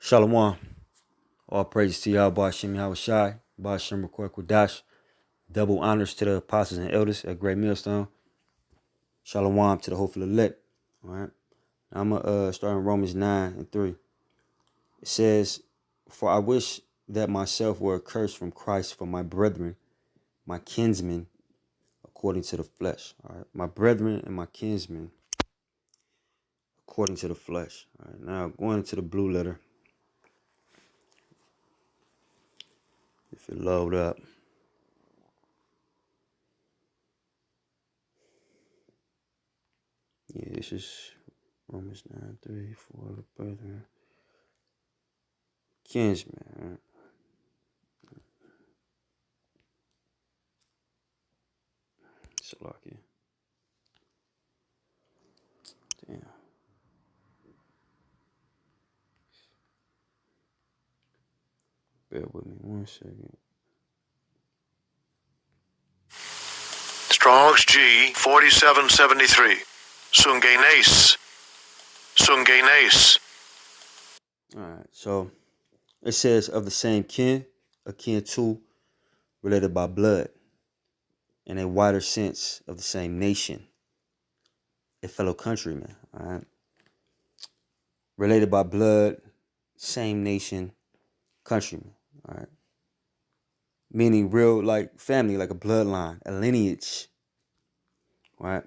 Shalom. All praise to Yahweh Shem Yahushai, Bashem Record Kodash. Double honors to the apostles and elders at Great Millstone. Shalom to the hopeful elect. All right. Now I'm going to start in Romans 9:3. It says, "For I wish that myself were accursed from Christ for my brethren, my kinsmen, according to the flesh." All right. My brethren and my kinsmen, according to the flesh. All right. Now going into the blue letter. If it load up. Yeah, this is Romans 9:3 for the brethren. Kinsman, right? Salakia. Damn. Bear with me 1 second. Strong's G 4773. Sungenes. Sungenes. Alright, so it says of the same kin, akin to, related by blood, in a wider sense of the same nation, a fellow countryman, alright? Related by blood, same nation, countryman, alright? Meaning real like family, like a bloodline, a lineage, right?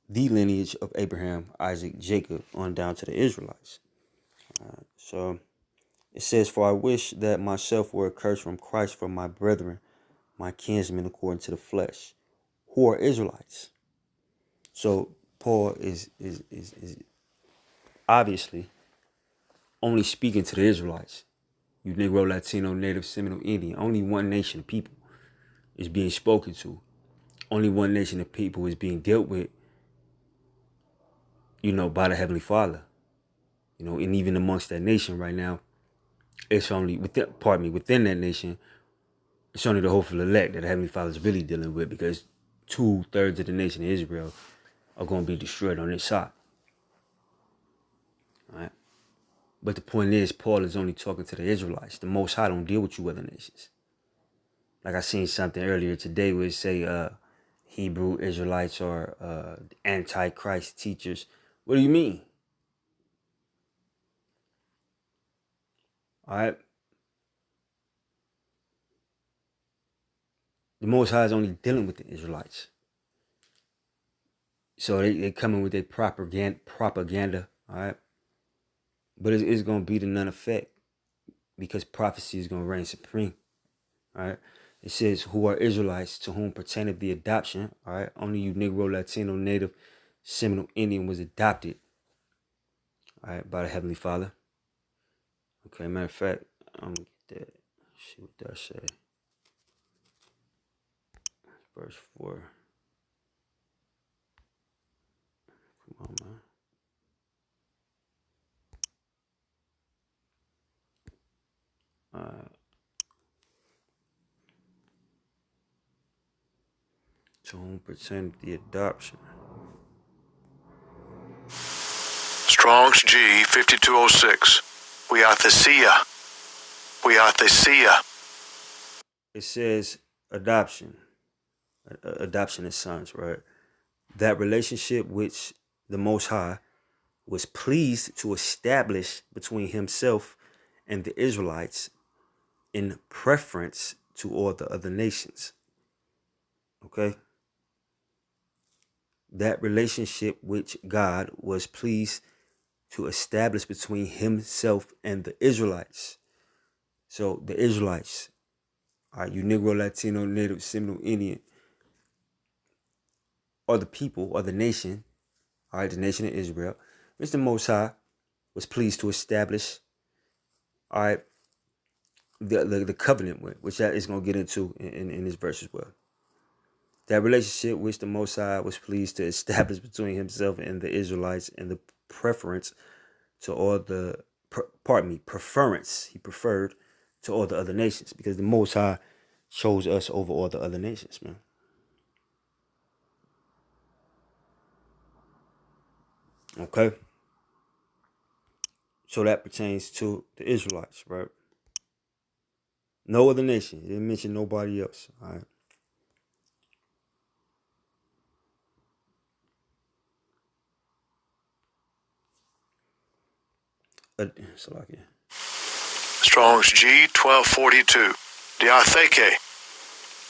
The lineage of Abraham, Isaac, Jacob, on down to the Israelites. So it says, "For I wish that myself were accursed from Christ for my brethren, my kinsmen according to the flesh, who are Israelites." So Paul is obviously only speaking to the Israelites. You Negro, Latino, Native, Seminole, Indian. Only one nation of people is being spoken to. Only one nation of people is being dealt with, by the Heavenly Father. And even amongst that nation right now, it's only within that nation, it's only the hopeful elect that the Heavenly Father is really dealing with, because 2/3 of the nation of Israel are going to be destroyed on this side. All right. But the point is, Paul is only talking to the Israelites. The Most High don't deal with you other nations. Like I seen something earlier today where it say Hebrew Israelites are antichrist teachers. What do you mean? All right. The Most High is only dealing with the Israelites. So they coming with their propaganda, all right? But it's going to be to none effect, because prophecy is going to reign supreme, all right? It says, "Who are Israelites, to whom pertaineth the adoption," all right? Only you Negro, Latino, Native, Seminole, Indian was adopted, all right, by the Heavenly Father. Okay, matter of fact, I'm going to get that. See what that say. Verse 4. Come on, man. To whom pertaineth the adoption. Strong's G 5206. We are Thesia. We are Thesia. It says adoption. Adoption of sons, right? That relationship which the Most High was pleased to establish between himself and the Israelites in preference to all the other nations. Okay? That relationship which God was pleased to establish between himself and the Israelites. So the Israelites, all right, you Negro, Latino, Native, Seminole, Indian, or the people, or the nation, all right, the nation of Israel, which the Most High was pleased to establish, all right, the covenant with, which that is going to get into in this verse as well. That relationship which the Most High was pleased to establish between himself and the Israelites, and the preference to all the, preference he preferred to all the other nations, because the Most High chose us over all the other nations, man. Okay. So that pertains to the Israelites, right? No other nation. It didn't mention nobody else. All right. Salakia. Strong's G 1242. Diatheke.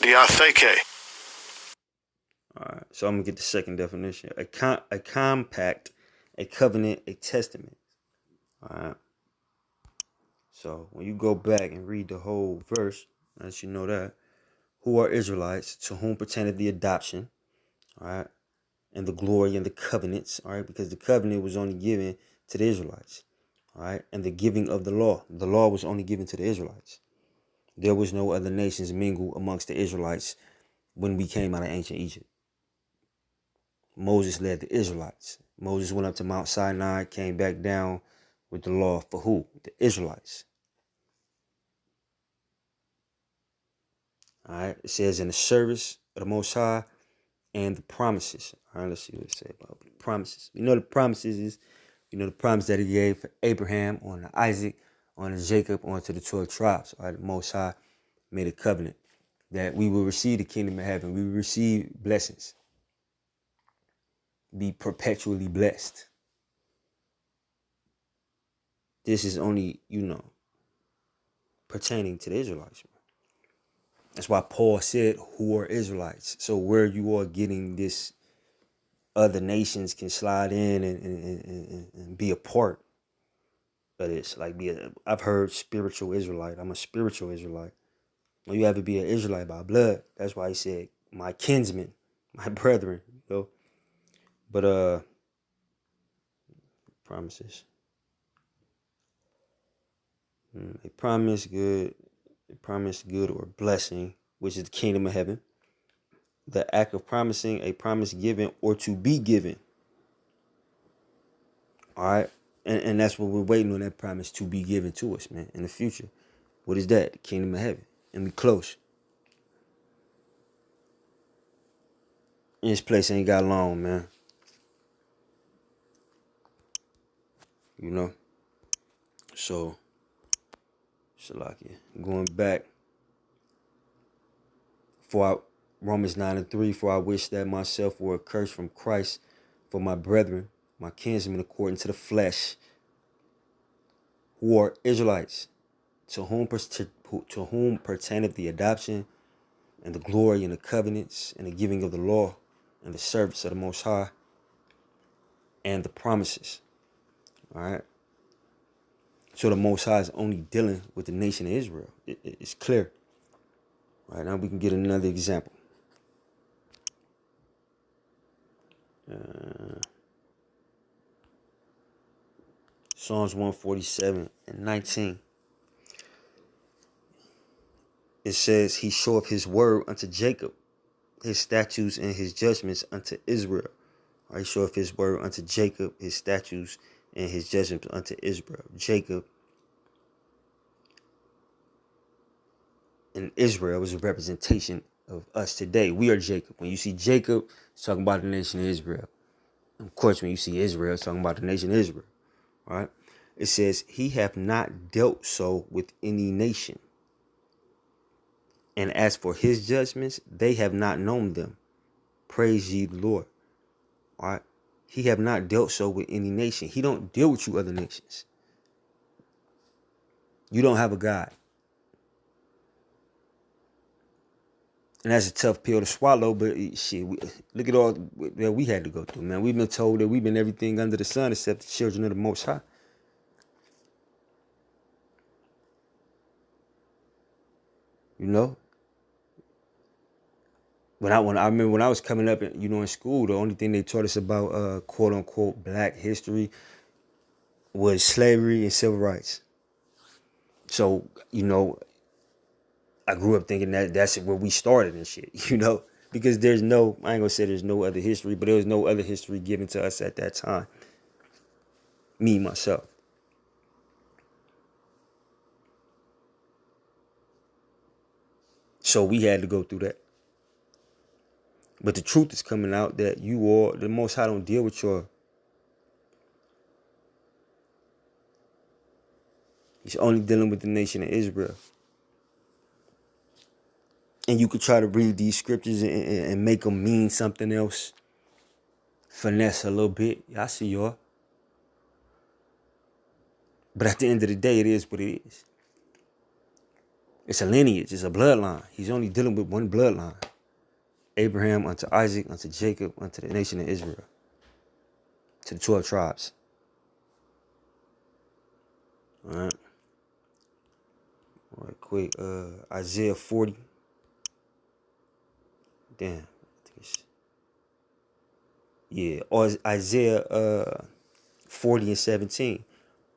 Diatheke. All right. So I'm gonna get the second definition. A compact, a covenant, a testament. All right. So when you go back and read the whole verse, as you know that, who are Israelites, to whom pertaineth the adoption, all right, and the glory and the covenants, all right, because the covenant was only given to the Israelites, all right, and the giving of the law. The law was only given to the Israelites. There was no other nations mingled amongst the Israelites when we came out of ancient Egypt. Moses led the Israelites. Moses went up to Mount Sinai, came back down with the law for who? The Israelites. All right, it says in the service of the Most High and the promises. All right, let's see what it says about the promises. We know the promises is, the promise that he gave for Abraham, on to Isaac, on to Jacob, on to the 12 tribes. All right, the Most High made a covenant that we will receive the kingdom of heaven. We will receive blessings. Be perpetually blessed. This is only, pertaining to the Israelites. That's why Paul said, who are Israelites? So where you are getting this, other nations can slide in and be a part. But it's like I've heard spiritual Israelite. I'm a spiritual Israelite. Well, you have to be an Israelite by blood. That's why he said, my kinsmen, my brethren, But promises. A promise good or blessing, which is the kingdom of heaven. The act of promising, a promise given or to be given. All right. And that's what we're waiting on, that promise to be given to us, man, in the future. What is that? The kingdom of heaven. And we close. And this place ain't got long, man. So, Shalakia. Going back. Romans 9:3, for I wish that myself were accursed from Christ for my brethren, my kinsmen according to the flesh, who are Israelites, to whom pertaineth the adoption and the glory and the covenants and the giving of the law and the service of the Most High and the promises. All right. So the Most High is only dealing with the nation of Israel. It's clear. All right, now we can get another example. Psalms 147:19. It says, he showeth his word unto Jacob, his statutes and his judgments unto Israel. Or he showeth his word unto Jacob, his statutes and his judgments unto Israel. Jacob and Israel is a representation of us today. We are Jacob. When you see Jacob, it's talking about the nation of Israel. Of course, when you see Israel, it's talking about the nation of Israel. All right. It says, he hath not dealt so with any nation. And as for his judgments, they have not known them. Praise ye the Lord. All right. He have not dealt so with any nation. He don't deal with you other nations. You don't have a God. And that's a tough pill to swallow, but shit, look at all that we had to go through, man. We've been told that we've been everything under the sun except the children of the Most High. I remember when I was coming up, in school, the only thing they taught us about quote unquote black history was slavery and civil rights. So, I grew up thinking that that's where we started and shit, because I ain't gonna say there's no other history, but there was no other history given to us at that time. Me, myself. So we had to go through that. But the truth is coming out that the Most High don't deal with He's only dealing with the nation of Israel. And you could try to read these scriptures and make them mean something else. Finesse a little bit. I see y'all. But at the end of the day, it is what it is. It's a lineage. It's a bloodline. He's only dealing with one bloodline. Abraham unto Isaac, unto Jacob, unto the nation of Israel. To the 12 tribes. All right. All right, quick. Isaiah 40. Damn. I think it's, yeah. Or Isaiah 40 and 17.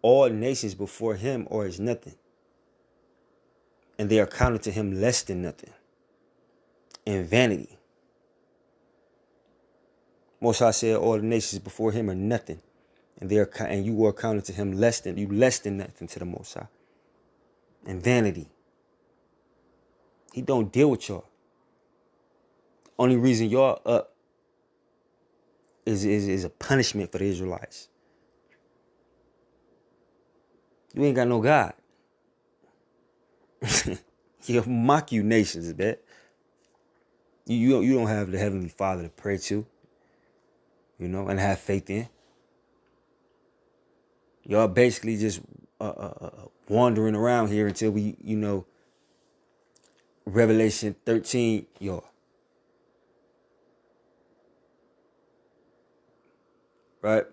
All nations before him are as nothing, and they are counted to him less than nothing. And vanity. Most High said all the nations before him are nothing, and you are counted to him less than nothing to the Most High. And vanity. He don't deal with y'all. Only reason y'all up is a punishment for the Israelites. You ain't got no God. He'll mock you nations, man. You don't have the Heavenly Father to pray to, and have faith in. Y'all basically just wandering around here until we, Revelation 13, y'all. Right?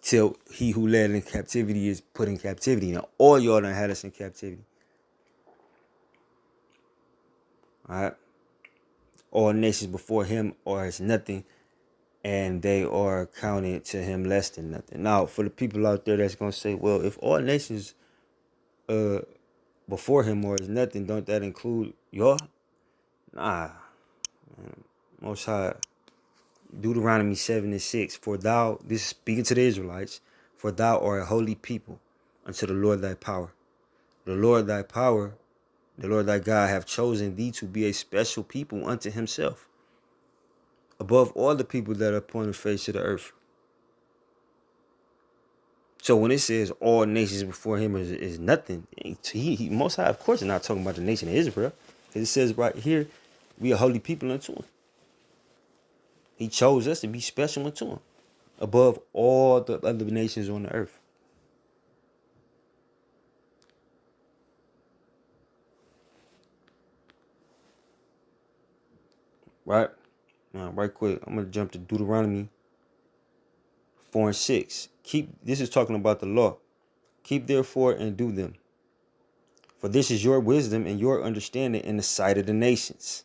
Till he who led in captivity is put in captivity. Now, all y'all done had us in captivity. All right? All nations before him are as nothing, and they are counted to him less than nothing. Now, for the people out there that's going to say, well, if all nations before him are as nothing, don't that include y'all? Nah. Most High. Deuteronomy 7 and 6. For thou, this is speaking to the Israelites, for thou art a holy people unto the Lord thy power. The Lord thy power, the Lord thy God hath chosen thee to be a special people unto himself, above all the people that are upon the face of the earth. So when it says all nations before him is nothing, he Most High, of course, is not talking about the nation of Israel. Because it says right here, we are holy people unto him. He chose us to be special unto him, above all the other nations on the earth. Right? Now, right quick, I'm going to jump to Deuteronomy 4 and 6. This is talking about the law. Keep therefore and do them. For this is your wisdom and your understanding in the sight of the nations,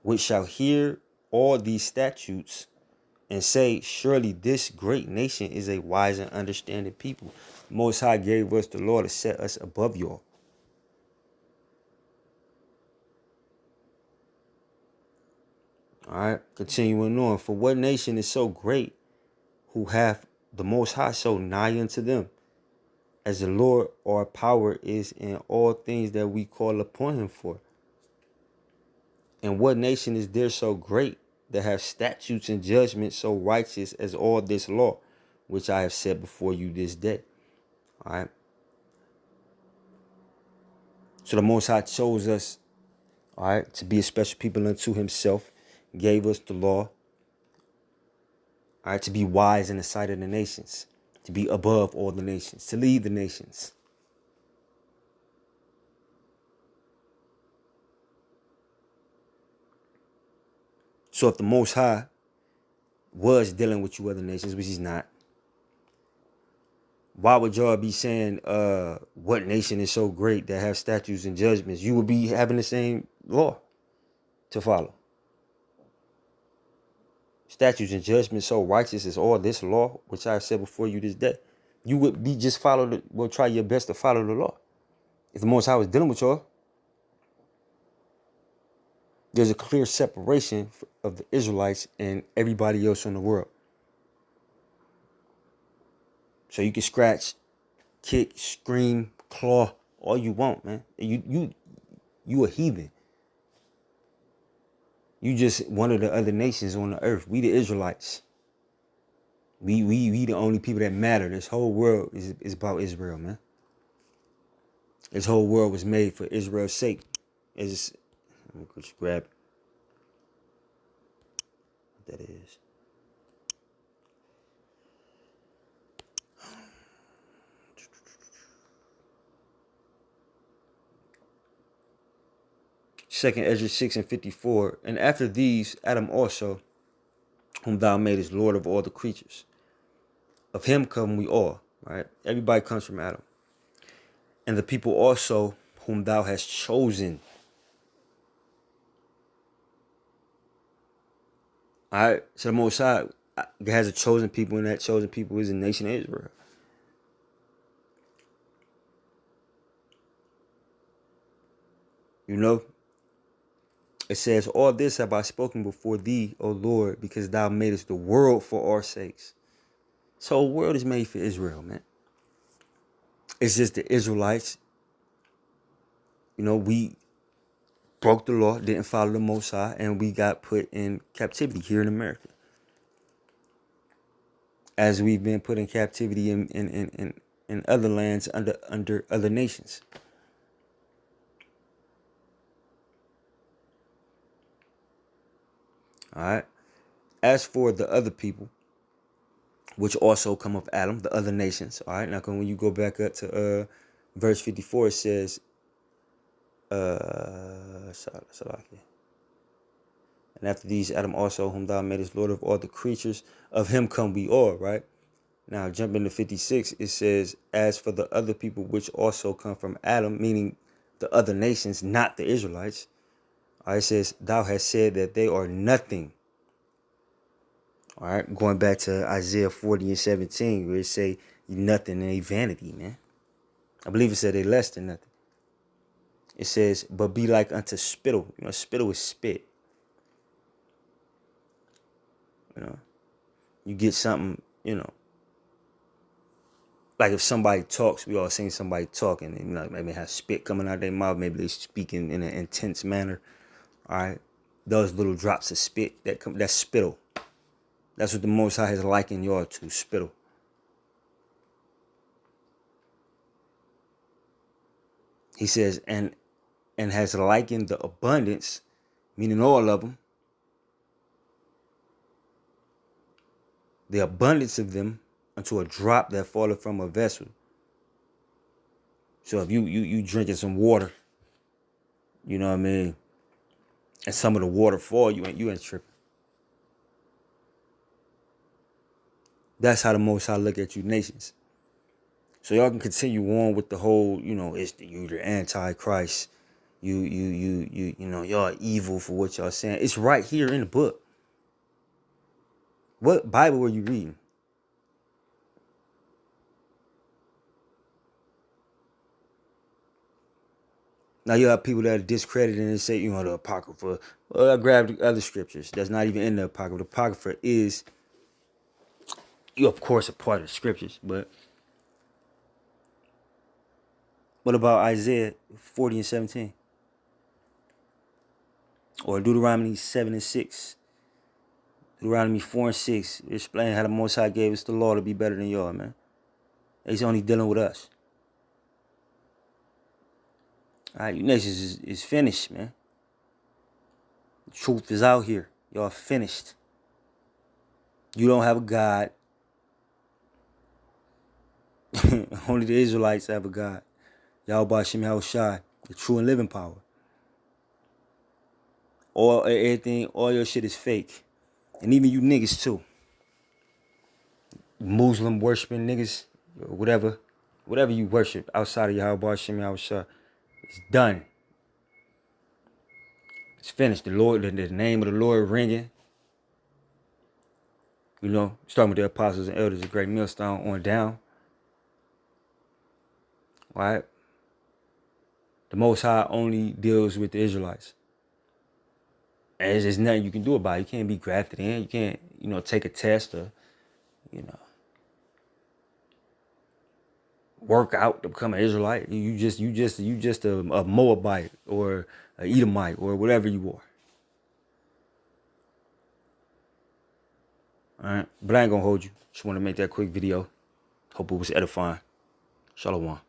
which shall hear all these statutes and say, surely this great nation is a wise and understanding people. Most High gave us the law to set us above y'all. All right, continuing on. For what nation is so great who hath the Most High so nigh unto them, as the Lord our power is in all things that we call upon him for? And what nation is there so great that have statutes and judgments so righteous as all this law, which I have set before you this day? All right. So the Most High chose us, all right, to be a special people unto himself, gave us the law, all right, to be wise in the sight of the nations, to be above all the nations, to lead the nations. So if the Most High was dealing with you other nations, which he's not, why would y'all be saying what nation is so great that have statutes and judgments? You would be having the same law to follow. Statutes and judgments so righteous as all this law, which I have said before you this day. You would be just try your best to follow the law. If the Most High was dealing with y'all, there's a clear separation of the Israelites and everybody else in the world. So you can scratch, kick, scream, claw, all you want, man. You a heathen. You just one of the other nations on the earth. We the Israelites. We the only people that matter. This whole world is about Israel, man. This whole world was made for Israel's sake. It's let me just grab what that is. Second Ezra 6:54. And after these, Adam also, whom thou madest Lord of all the creatures. Of him come we all, right? Everybody comes from Adam. And the people also whom thou hast chosen. All right. So the Most High has a chosen people, and that chosen people is the nation of Israel. You know? It says, all this have I spoken before thee, O Lord, because thou madest the world for our sakes. So the world is made for Israel, man. It's just the Israelites. You know, we broke the law, didn't follow the Most High, and we got put in captivity here in America. As we've been put in captivity in other lands under other nations. All right. As for the other people, which also come of Adam, the other nations. All right. Now, when you go back up to verse 54, it says, and after these, Adam also, whom thou madest Lord of all the creatures, of him come we all, right? Now, jumping to 56, it says, as for the other people which also come from Adam, meaning the other nations, not the Israelites, all right, it says, thou hast said that they are nothing. All right, going back to Isaiah 40:17, where it say, nothing and a vanity, man. I believe it said they less than nothing. It says, but be like unto spittle. You know, spittle is spit. You know, you get something, you know, like if somebody talks, we all seen somebody talking, and you know, maybe have spit coming out their mouth, maybe they speaking in an intense manner. All right, those little drops of spit that's spittle. That's what the Most High has likened y'all to, spittle. He says, and has likened the abundance, meaning all of them, the abundance of them, unto a drop that falleth from a vessel. So if you drinking some water, you know what I mean, and some of the water fall, you ain't tripping. That's how the Most High look at you nations. So y'all can continue on with the whole, you know, you're the Antichrist. You know, y'all evil for what y'all saying. It's right here in the book. What Bible were you reading? Now you have people that are discredited and say, you know, the Apocrypha. Well, I grabbed other scriptures that's not even in the Apocrypha. The Apocrypha is, you of course, a part of the scriptures, but what about Isaiah 40:17? Or Deuteronomy 7:6? Deuteronomy 4:6. Explain how the Most High gave us the law to be better than y'all, man. He's only dealing with us. All right, you nations is finished, man. The truth is out here. Y'all finished. You don't have a God. Only the Israelites have a God. Yahweh Shem Yahushai, the true and living power. Everything, all your shit is fake. And even you niggas too. Muslim worshiping niggas, whatever you worship outside of Yahweh Shem Yahushai, it's done. It's finished. The Lord, the name of the Lord ringing. You know, starting with the apostles and elders, a great millstone on down. Right? The Most High only deals with the Israelites. And there's nothing you can do about it. You can't be grafted in. You can't, you know, take a test or, you know, work out to become an Israelite. You just a Moabite or a Edomite or whatever you are. All right, but I ain't gonna hold you. Just want to make that quick video. Hope it was edifying. Shalom.